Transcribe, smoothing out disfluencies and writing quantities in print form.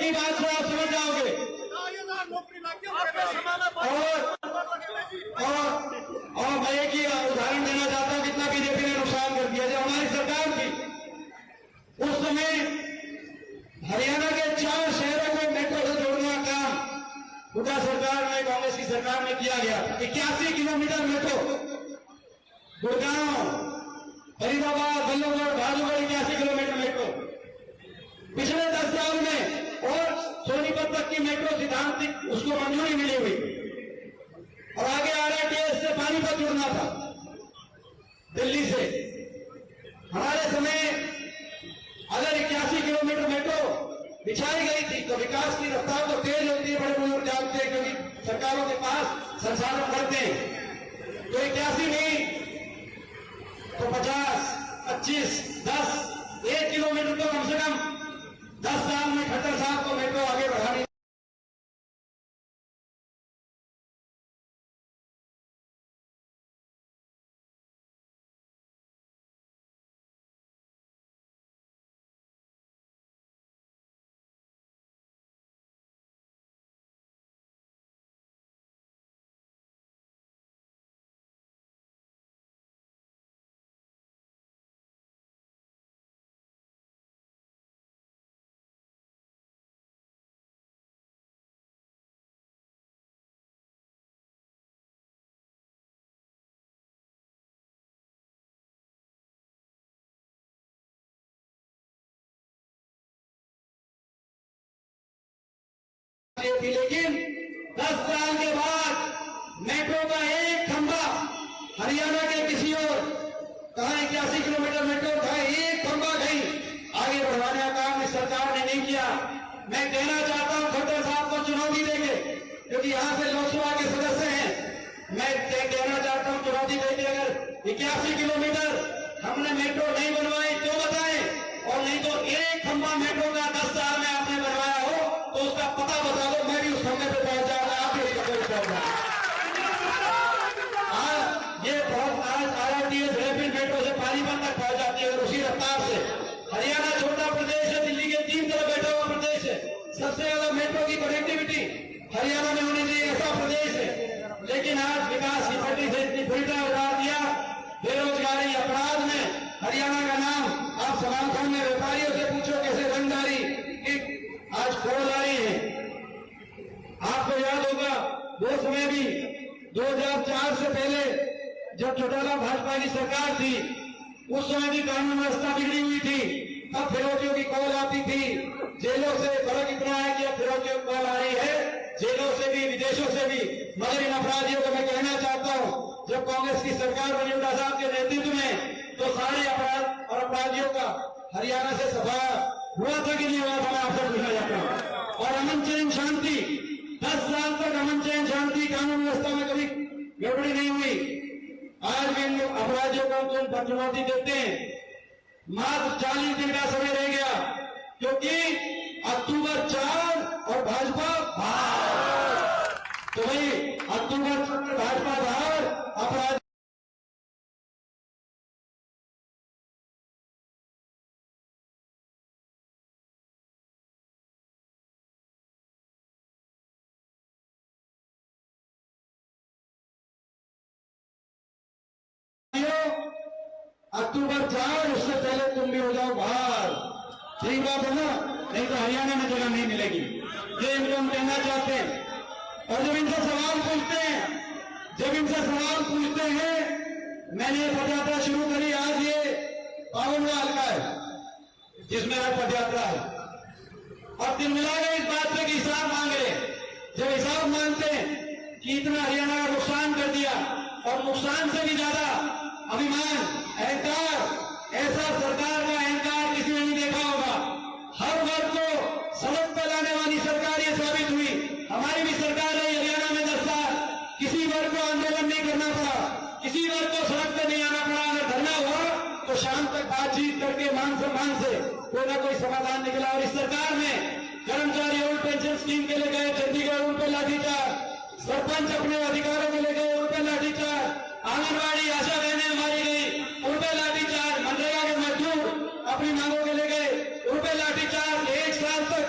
इतनी बात से आप समझ जाओगे। और मैं एक ही उदाहरण देना चाहता हूं कितना बीजेपी ने नुकसान कर दिया। जब हमारी सरकार थी उस समय हरियाणा के 4 शहरों को मेट्रो से जोड़ने का काम हुड्डा सरकार में, कांग्रेस की सरकार में किया गया। 81 kilometre metro, Gurgaon, Faridabad, Ballabhgarh, Bhalugarh 81 kilometre metro पिछले 10 साल में। और सोनीपत तक की मेट्रो सिद्धांत उसको मंजूरी मिली हुई। और आगे RITS से पानीपत जुड़ना था दिल्ली से। हमारे समय अगर 81 किलोमीटर मेट्रो बिछाई गई थी तो विकास की रफ्तार तो तेज होती है, बड़े बुजुर्ग जानते हैं, क्योंकि सरकारों के पास संसाधन बढ़ते हैं। तो 81 नहीं तो 50, 25, 10, 1 किलोमीटर तो कम से कम 10 साल में खट्टर साहब को मेट्रो आगे बढ़ानी। लेकिन 10 साल के बाद मेट्रो का एक खंभा हरियाणा के किसी और, कहा 81 किलोमीटर मेट्रो, कहा एक खंभा कहीं आगे बढ़ाने का काम इस सरकार ने नहीं किया। मैं कहना चाहता हूं खट्टर साहब को चुनौती देंगे, क्योंकि यहां से लोकसभा के सदस्य हैं। मैं कहना चाहता हूं चुनौती देंगे, अगर 81 किलोमीटर हमने मेट्रो नहीं बनवाई तो बताएं, और नहीं तो एक खंभा मेट्रो का 10 साल में आपने बनवाया हो तो उसका पता बता दो, मैं भी उस खंभे पे पहुंच जाऊंगा, आप भी उस खंभे पे पहुंच जाएंगे। ये बहुत आज RITS रैपिड मेट्रो से पानीपत तक पहुंच जाती है और उसी रफ्तार से। हरियाणा छोटा प्रदेश है, दिल्ली के 3 तरफ बैठा हुआ प्रदेश है, सबसे ज्यादा मेट्रो की कनेक्टिविटी हरियाणा में होनी चाहिए, ऐसा प्रदेश है। लेकिन आज विकास की पट्टी से इतनी फिल्टर उतार दिया, बेरोजगारी, अपराध में हरियाणा का नाम आप सवाल खान में व्यापारियों से पूछो कैसे रंगदारी की आज फौजदारी है। आपको याद होगा वो समय भी 2004 से पहले जब चौटाला भाजपा की सरकार थी उस समय भी कानून व्यवस्था बिगड़ी हुई थी। अब फिरौतियों की कॉल आती थी, जेलों से फर्क इतना है कि अब फिरौतियों की कॉल आ रही है जेलों से भी, विदेशों से भी। मगर इन अपराधियों को मैं कहना चाहता हूं, जब कांग्रेस की सरकार बनी हुड्डा साहब के नेतृत्व में तो सारे अपराध और अपराधियों का हरियाणा से सफाया हुआ था कि नहीं हुआ था, मैं आपसे पूछना चाहता हूं। और अमन चैन शांति, 10 साल तक अमन चैन शांति, कानून व्यवस्था में कभी गड़बड़ी नहीं हुई। आज भी इन अपराधियों को तुम चुनौती देते हैं। मात्र 40 दिन का समय रह गया, क्योंकि अक्टूबर 4 और भाजपा बाहर। तो भाई अक्टूबर 4 भाजपा बाहर, अपराध अक्टूबर 4, उससे पहले तुम भी हो जाओ बाहर। ठीक बात है ना? नहीं तो हरियाणा में जगह नहीं मिलेगी। ये इनको हम कहना चाहते हैं। और जब इनसे सवाल पूछते हैं, मैंने पदयात्रा शुरू करी, आज ये 52वां हल्का है जिसमें आज पदयात्रा है, और दिन मिला गए इस बात पे कि हिसाब मांग रहे। जब हिसाब मांगते हैं कि इतना हरियाणा का नुकसान कर दिया, और नुकसान से भी ज्यादा अभिमान, अहंकार, ऐसा सरकार का अहंकार किसी ने नहीं देखा होगा। हर वर्ग को सड़क पर लाने वाली सरकार ये साबित हुई। हमारी भी सरकार रही हरियाणा में 10 साल, किसी वर्ग को आंदोलन नहीं करना पड़ा, किसी वर्ग को सड़क पर नहीं आना पड़ा। अगर धरना हुआ तो शाम तक बातचीत करके मान सम्मान से कोई ना कोई समाधान निकला। और इस सरकार में कर्मचारी ओल्ड पेंशन स्कीम के लिए गए चंडीगढ़, उन पर लाठीचार्ज, सरपंच अपने अधिकारों के लिए गए, उन पर लाठीचार्ज, आंगनबाड़ी आशा बहनें हमारी गई, उन पर लाठीचार्ज, मनरेगा के मजदूर अपनी मांगों के लिए गए, उन पर लाठीचार्ज। 1 साल तक